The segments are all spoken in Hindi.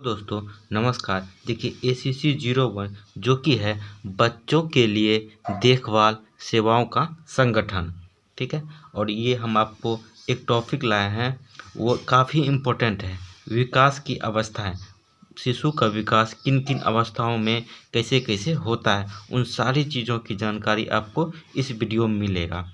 दोस्तों नमस्कार। देखिए ACC 01 जो कि है बच्चों के लिए देखभाल सेवाओं का संगठन, ठीक है। और ये हम आपको एक टॉपिक लाए हैं, वो काफ़ी इम्पोर्टेंट है। विकास की अवस्थाएं, शिशु का विकास किन किन अवस्थाओं में कैसे कैसे होता है, उन सारी चीज़ों की जानकारी आपको इस वीडियो में मिलेगा।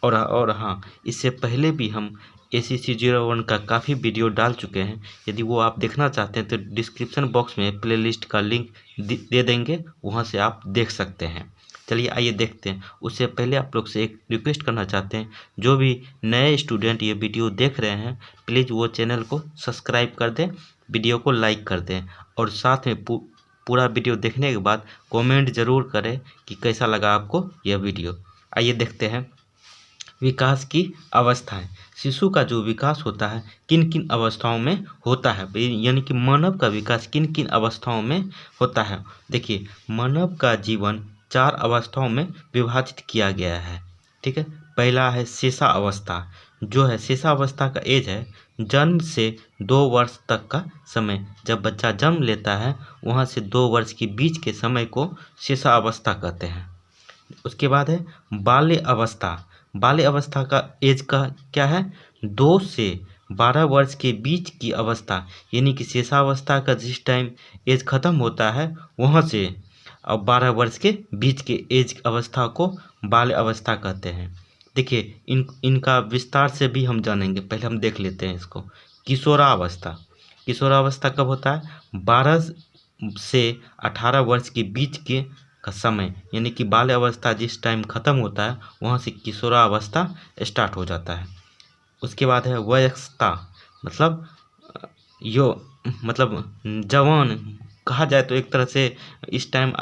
और हाँ, इससे पहले भी हम ACC 01 का काफ़ी वीडियो डाल चुके हैं। यदि वो आप देखना चाहते हैं तो डिस्क्रिप्शन बॉक्स में प्लेलिस्ट का लिंक दे देंगे, वहाँ से आप देख सकते हैं। चलिए आइए देखते हैं। उससे पहले आप लोग से एक रिक्वेस्ट करना चाहते हैं, जो भी नए स्टूडेंट ये वीडियो देख रहे हैं प्लीज़ वो चैनल को सब्सक्राइब कर दें, वीडियो को लाइक कर दें और साथ में पूरा वीडियो देखने के बाद कमेंट ज़रूर करें कि कैसा लगा आपको यह वीडियो। आइए देखते हैं। विकास की अवस्थाएं, शिशु का जो विकास होता है किन किन अवस्थाओं में होता है, यानी कि मानव का विकास किन किन अवस्थाओं में होता है। देखिए, मानव का जीवन 4 अवस्थाओं में विभाजित किया गया है, ठीक है। पहला है शेषा अवस्था, जो है शेषा अवस्था का एज है जन्म से 2 वर्ष तक का समय। जब बच्चा जन्म लेता है वहाँ से 2 वर्ष के बीच के समय को शेषा अवस्था कहते हैं। उसके बाद है बाल्य अवस्था। बाल्य अवस्था का एज का क्या है, 2 से 12 वर्ष के बीच की अवस्था, यानी कि शेषावस्था का जिस टाइम एज खत्म होता है वहाँ से अब 12 वर्ष के बीच के एज अवस्था को बाल्य अवस्था कहते हैं। देखिए, इनका विस्तार से भी हम जानेंगे, पहले हम देख लेते हैं इसको। किशोरावस्था, किशोरावस्था कब होता है, 12 से 18 वर्ष के बीच के का समय, यानी कि बाल्य अवस्था जिस टाइम ख़त्म होता है वहाँ से किशोरावस्था स्टार्ट हो जाता है। उसके बाद है वयस्कता, मतलब यो मतलब जवान कहा जाए तो एक तरह से इस टाइम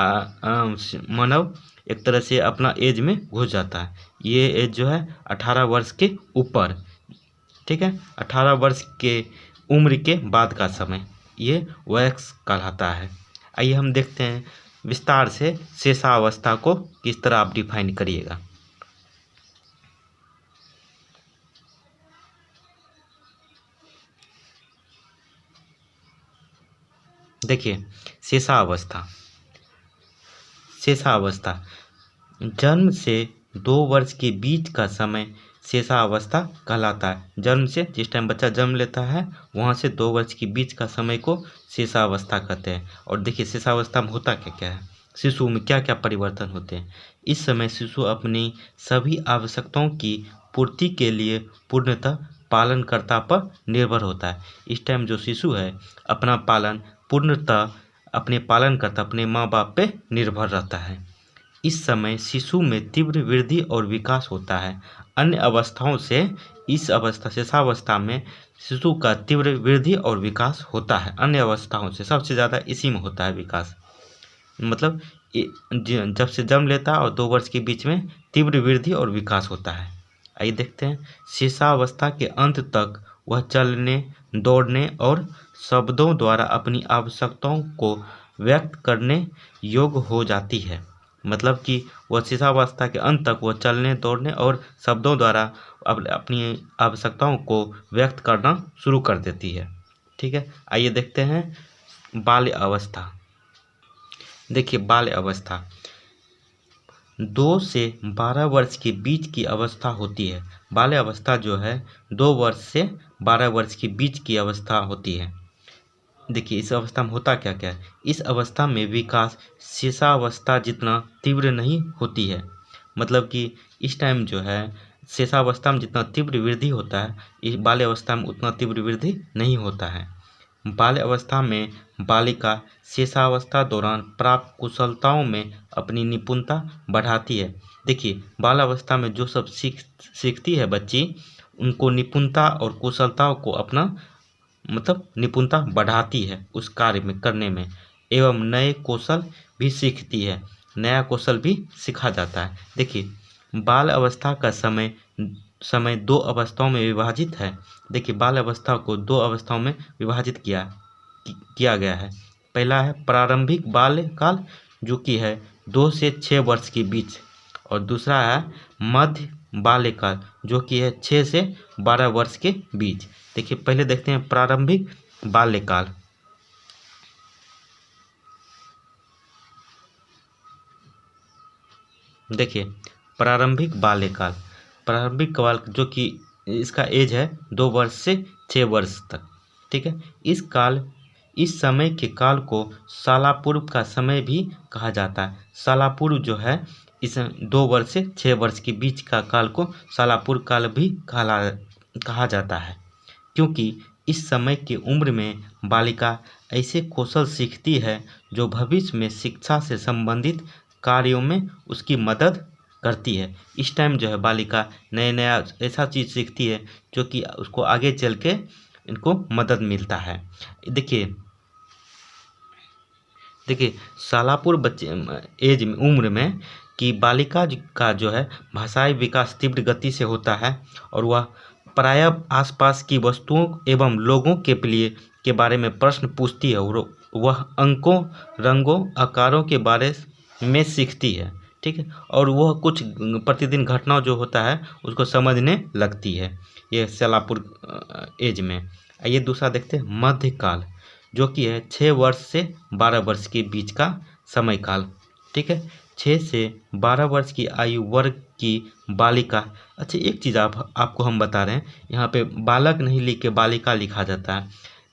मानव एक तरह से अपना एज में घुस जाता है। ये एज जो है 18 वर्ष के ऊपर, ठीक है, 18 वर्ष के उम्र के बाद का समय ये वयस्क कहलाता है। आइए हम देखते हैं विस्तार से शेषावस्था को किस तरह आप डिफाइन करिएगा। देखिए, शेषावस्था, शेषावस्था जन्म से 2 वर्ष के बीच का समय शेषावस्था कहलाता है। जन्म से जिस टाइम बच्चा जन्म लेता है वहाँ से 2 वर्ष के बीच का समय को शेषावस्था कहते हैं। और देखिए शेषावस्था में होता क्या क्या है, शिशु में क्या क्या परिवर्तन होते हैं। इस समय शिशु अपनी सभी आवश्यकताओं की पूर्ति के लिए पूर्णतः पालनकर्ता पर निर्भर होता है। इस टाइम जो शिशु है अपना पालन पूर्णतः अपने पालनकर्ता अपने माँ बाप पे निर्भर रहता है। इस समय शिशु में तीव्र वृद्धि और विकास होता है। अन्य अवस्थाओं से इस अवस्था शेषावस्था में शिशु का तीव्र वृद्धि और विकास होता है। अन्य अवस्थाओं से सबसे ज़्यादा इसी में होता है विकास, मतलब जब से जन्म लेता है और 2 वर्ष के बीच में तीव्र वृद्धि और विकास होता है। आइए देखते हैं, शेषावस्था के अंत तक वह चलने, दौड़ने और शब्दों द्वारा अपनी आवश्यकताओं को व्यक्त करने योग्य हो जाती है। मतलब कि वह शिशुअवस्था के अंत तक वह चलने, दौड़ने और शब्दों द्वारा अपनी आवश्यकताओं को व्यक्त करना शुरू कर देती है, ठीक है। आइए देखते हैं बाल्य अवस्था। देखिए, बाल्य अवस्था 2 से 12 वर्ष के बीच की अवस्था होती है। बाल्य अवस्था जो है 2 वर्ष से 12 वर्ष के बीच की अवस्था होती है। देखिए, इस अवस्था में होता क्या क्या है, इस अवस्था में विकास शेषावस्था जितना तीव्र नहीं होती है। मतलब कि इस टाइम जो है शेषावस्था में जितना तीव्र वृद्धि होता है इस बाल्य अवस्था में उतना तीव्र वृद्धि नहीं होता है। बाल्य अवस्था में बालिका शेषावस्था दौरान प्राप्त कुशलताओं में अपनी निपुणता बढ़ाती है। देखिए, बाल अवस्था में जो सब सीखती है बच्ची, उनको निपुणता और कुशलताओं को अपना मतलब निपुणता बढ़ाती है उस कार्य में करने में, एवं नए कौशल भी सीखती है, नया कौशल भी सिखा जाता है। देखिए, बाल अवस्था का समय 2 अवस्थाओं में विभाजित है। देखिए, बाल अवस्था को 2 अवस्थाओं में विभाजित किया गया है। पहला है प्रारंभिक बाल्यकाल, जो कि है 2 से 6 वर्ष के बीच, और दूसरा है मध्य बाल्यकाल, जो कि है 6 से 12 वर्ष के बीच। देखिए, पहले देखते हैं प्रारंभिक बाल्यकाल। देखिए प्रारंभिक बाल्यकाल, प्रारंभिक काल जो कि इसका एज है 2 वर्ष से 6 वर्ष तक, ठीक है। इस समय के काल को शालापूर्व का समय भी कहा जाता है। शालापूर्व जो है इस 2 वर्ष से 6 वर्ष के बीच का काल को शालापूर्व काल भी कहा जाता है, क्योंकि इस समय की उम्र में बालिका ऐसे कौशल सीखती है जो भविष्य में शिक्षा से संबंधित कार्यों में उसकी मदद करती है। इस टाइम जो है बालिका नया ऐसा चीज़ सीखती है जो कि उसको आगे चल के इनको मदद मिलता है। देखिए शालापुर बच्चे एज में उम्र में कि बालिका का जो है भाषाई विकास तीव्र गति से होता है और वह प्रायः आसपास की वस्तुओं एवं लोगों के बारे में प्रश्न पूछती है और वह अंकों, रंगों, आकारों के बारे में सीखती है, ठीक है। और वह कुछ प्रतिदिन घटनाओं जो होता है उसको समझने लगती है, ये शालापुर एज में। ये दूसरा देखते हैं मध्यकाल, जो कि है 6 वर्ष से 12 वर्ष के बीच का समय काल, ठीक है। 6 से 12 वर्ष की आयु वर्ग की बालिका। अच्छा एक चीज़ आपको हम बता रहे हैं, यहाँ पे बालक नहीं लिख के बालिका लिखा जाता है,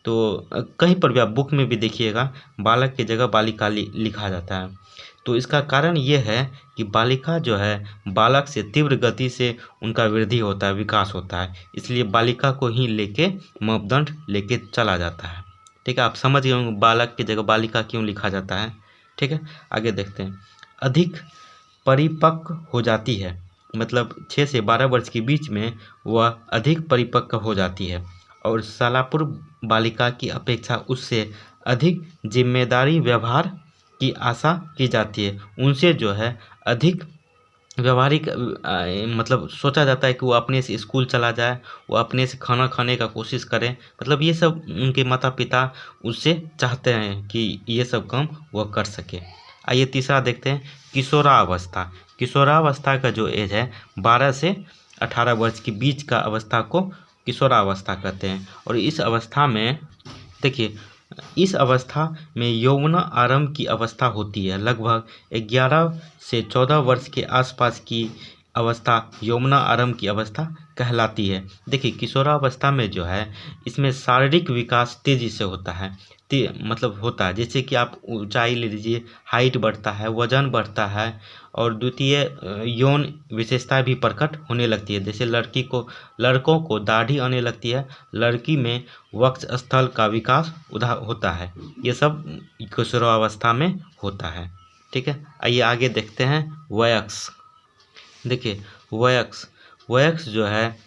तो कहीं पर भी आप बुक में भी देखिएगा बालक की जगह बालिका लिखा जाता है। तो इसका कारण ये है कि बालिका जो है बालक से तीव्र गति से उनका वृद्धि होता है, विकास होता है, इसलिए बालिका को ही लेके मापदंड लेके चला जाता है, ठीक है। आप समझ गए होंगे बालक की जगह बालिका क्यों लिखा जाता है, ठीक है। आगे देखते हैं अधिक परिपक्व हो जाती है, मतलब 6 से 12 वर्ष के बीच में वह अधिक परिपक्व हो जाती है और शालापुर बालिका की अपेक्षा उससे अधिक जिम्मेदारी व्यवहार की आशा की जाती है। उनसे जो है अधिक व्यवहारिक मतलब सोचा जाता है कि वो अपने से स्कूल चला जाए, वो अपने से खाना खाने का कोशिश करें, मतलब ये सब उनके माता पिता उससे चाहते हैं कि ये सब काम वह कर सके। आइए तीसरा देखते हैं किशोरावस्था। किशोरावस्था का जो एज है 12 से 18 वर्ष के बीच का अवस्था को किशोरावस्था कहते हैं। और इस अवस्था में देखिए इस अवस्था में यौवन आरंभ की अवस्था होती है। लगभग 11 से 14 वर्ष के आसपास की अवस्था यौवना आरंभ की अवस्था कहलाती है। देखिए किशोरावस्था में जो है इसमें शारीरिक विकास तेजी से होता है, मतलब होता है, जैसे कि आप ऊंचाई ले लीजिए, हाइट बढ़ता है, वजन बढ़ता है और द्वितीय यौन विशेषता भी प्रकट होने लगती है। जैसे लड़कों को दाढ़ी आने लगती है, लड़की में वक्ष स्थल का विकास होता है। ये सब किशोरावस्था में होता है, ठीक है। आइए आगे देखते हैं वयस्क। देखिए वयस्क जो है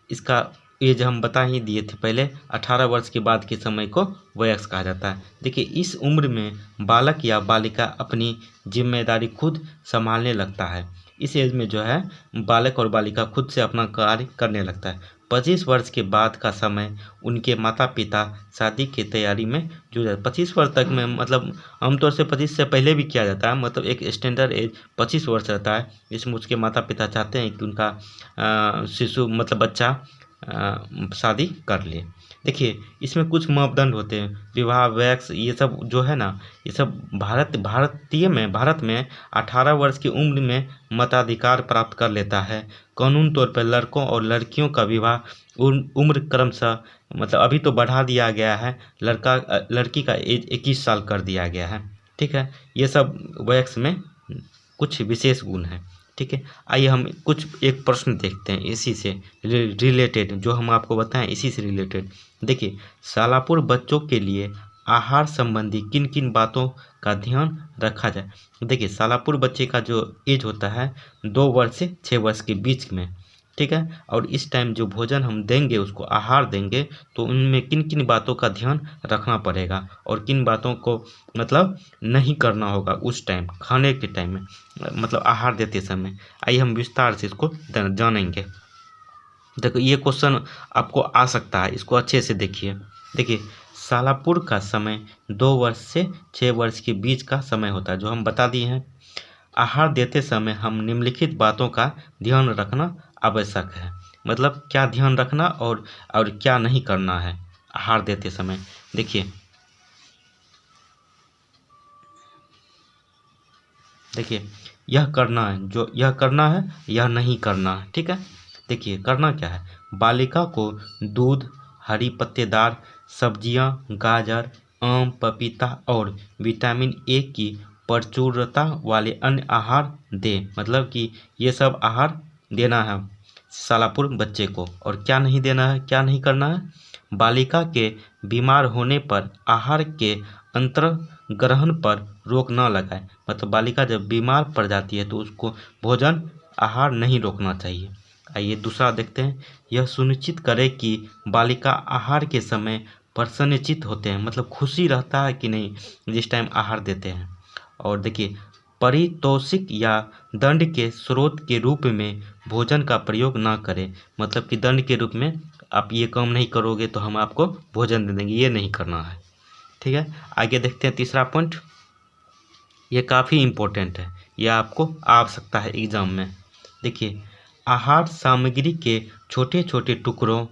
इसका एज हम बता ही दिए थे पहले, 18 वर्ष के बाद के समय को वयस्क कहा जाता है। देखिए इस उम्र में बालक या बालिका अपनी जिम्मेदारी खुद संभालने लगता है। इस एज में जो है बालक और बालिका खुद से अपना कार्य करने लगता है। 25 वर्ष के बाद का समय उनके माता पिता शादी की तैयारी में जुट जाते। 25 वर्ष तक में मतलब आमतौर से 25 से पहले भी किया जाता है, मतलब एक स्टैंडर्ड एज 25 वर्ष रहता है, जिसमें उसके माता पिता चाहते हैं कि उनका शिशु मतलब बच्चा शादी कर ले। देखिए इसमें कुछ मापदंड होते हैं, विवाह वयस्क ये सब जो है ना, ये सब भारत में 18 वर्ष की उम्र में मताधिकार प्राप्त कर लेता है। कानून तौर पर लड़कों और लड़कियों का विवाह उम्र क्रमशः मतलब अभी तो बढ़ा दिया गया है, लड़की का एज 21 साल कर दिया गया है, ठीक है। ये सब वयस्क में कुछ विशेष गुण हैं, ठीक है। आइए हम कुछ एक प्रश्न देखते हैं इसी से रिलेटेड, जो हम आपको बताएं इसी से रिलेटेड। देखिए शालापुर बच्चों के लिए आहार संबंधी किन किन बातों का ध्यान रखा जाए। देखिए शालापुर बच्चे का जो एज होता है 2 वर्ष से 6 वर्ष के बीच में, ठीक है। और इस टाइम जो भोजन हम देंगे उसको आहार देंगे तो उनमें किन किन बातों का ध्यान रखना पड़ेगा और किन बातों को मतलब नहीं करना होगा उस टाइम खाने के टाइम में, मतलब आहार देते समय। आइए हम विस्तार से इसको जानेंगे। देखो ये क्वेश्चन आपको आ सकता है, इसको अच्छे से देखिए। देखिए शालापुर का समय 2 वर्ष से 6 वर्ष के बीच का समय होता है, जो हम बता दिए हैं। आहार देते समय हम निम्नलिखित बातों का ध्यान रखना आवश्यक है, मतलब क्या ध्यान रखना और क्या नहीं करना है आहार देते समय। देखिए यह करना है, जो यह करना है यह नहीं करना है, ठीक है। देखिए करना क्या है, बालिका को दूध, हरी पत्तेदार सब्जियां, गाजर, आम, पपीता और विटामिन ए की प्रचुरता वाले अन्य आहार दे, मतलब कि ये सब आहार देना है सालापुर बच्चे को। और क्या नहीं देना है, क्या नहीं करना है, बालिका के बीमार होने पर आहार के अंतर ग्रहण पर रोक न लगाए, मतलब बालिका जब बीमार पड़ जाती है तो उसको भोजन आहार नहीं रोकना चाहिए। आइए दूसरा देखते हैं, यह सुनिश्चित करें कि बालिका आहार के समय प्रसन्नचित्त होते हैं, मतलब खुशी रहता है कि नहीं जिस टाइम आहार देते हैं। और देखिए पारितोषिक या दंड के स्रोत के रूप में भोजन का प्रयोग ना करें, मतलब कि दंड के रूप में आप ये काम नहीं करोगे तो हम आपको भोजन दे देंगे, ये नहीं करना है, ठीक है। आगे देखते हैं तीसरा पॉइंट, ये काफ़ी इम्पोर्टेंट है, यह आपको आ सकता है एग्जाम में। देखिए आहार सामग्री के छोटे छोटे टुकड़ों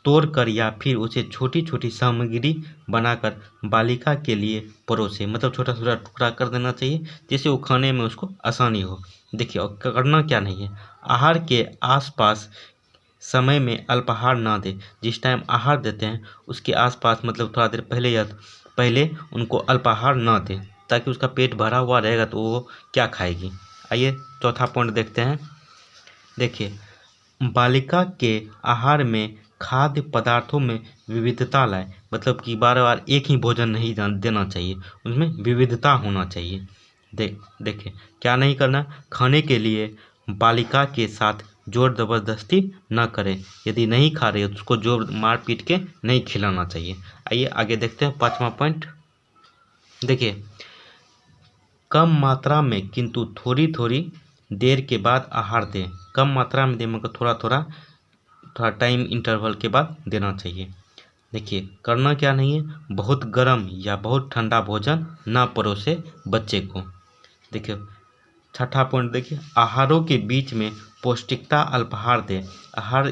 तोड़कर या फिर उसे छोटी छोटी सामग्री बनाकर बालिका के लिए परोसे, मतलब छोटा छोटा टुकड़ा कर देना चाहिए जिससे वो खाने में उसको आसानी हो। देखिए और करना क्या नहीं है, आहार के आसपास समय में अल्पाहार ना दें, जिस टाइम आहार देते हैं उसके आसपास मतलब थोड़ा देर पहले या पहले उनको अल्पाहार ना दें, ताकि उसका पेट भरा हुआ रहेगा तो वो क्या खाएगी। आइए चौथा पॉइंट देखते हैं। देखिए बालिका के आहार में खाद्य पदार्थों में विविधता लाए, मतलब कि बार बार एक ही भोजन नहीं देना चाहिए, उसमें विविधता होना चाहिए। देखिए क्या नहीं करना, खाने के लिए बालिका के साथ जोर ज़बरदस्ती न करें, यदि नहीं खा रही है तो उसको जोर मार पीट के नहीं खिलाना चाहिए। आइए आगे देखते हैं पाँचवा पॉइंट। देखिए कम मात्रा में किंतु थोड़ी थोड़ी देर के बाद आहार दें, कम मात्रा में दें मगर थोड़ा टाइम इंटरवल के बाद देना चाहिए। देखिए करना क्या नहीं है, बहुत गर्म या बहुत ठंडा भोजन ना परोसे बच्चे को। देखिए छठा पॉइंट देखिए, आहारों के बीच में पौष्टिकता अल्पाहार दें। आहार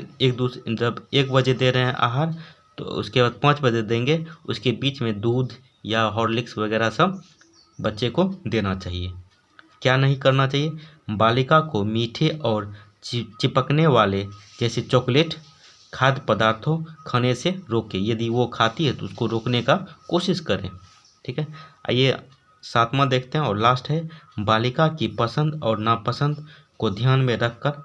जब 1 बजे दे रहे हैं आहार तो उसके बाद 5 बजे देंगे, उसके बीच में दूध या हॉर्लिक्स वगैरह सब बच्चे को देना चाहिए। क्या नहीं करना चाहिए, बालिका को मीठे और चिपकने वाले जैसे चॉकलेट खाद्य पदार्थों खाने से रोकें, यदि वो खाती है तो उसको रोकने का कोशिश करें, ठीक है। आइए सातवां देखते हैं और लास्ट है, बालिका की पसंद और नापसंद को ध्यान में रखकर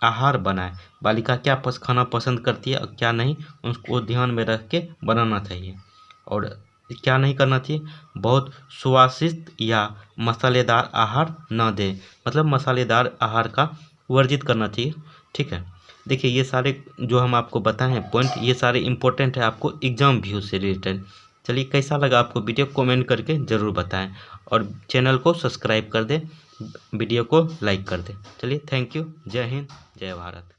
आहार बनाएं। बालिका क्या खाना पसंद करती है और क्या नहीं उसको ध्यान में रख के बनाना चाहिए। और क्या नहीं करना चाहिए, बहुत सुवासित या मसालेदार आहार ना दें, मतलब मसालेदार आहार का वर्जित करना चाहिए, ठीक है। देखिए ये सारे जो हम आपको बताए हैं पॉइंट, ये सारे इम्पोर्टेंट है आपको एग्जाम व्यू से रिलेटेड। चलिए कैसा लगा आपको वीडियो, कमेंट करके ज़रूर बताएं और चैनल को सब्सक्राइब कर दें, वीडियो को लाइक कर दें। चलिए थैंक यू, जय हिंद, जय भारत।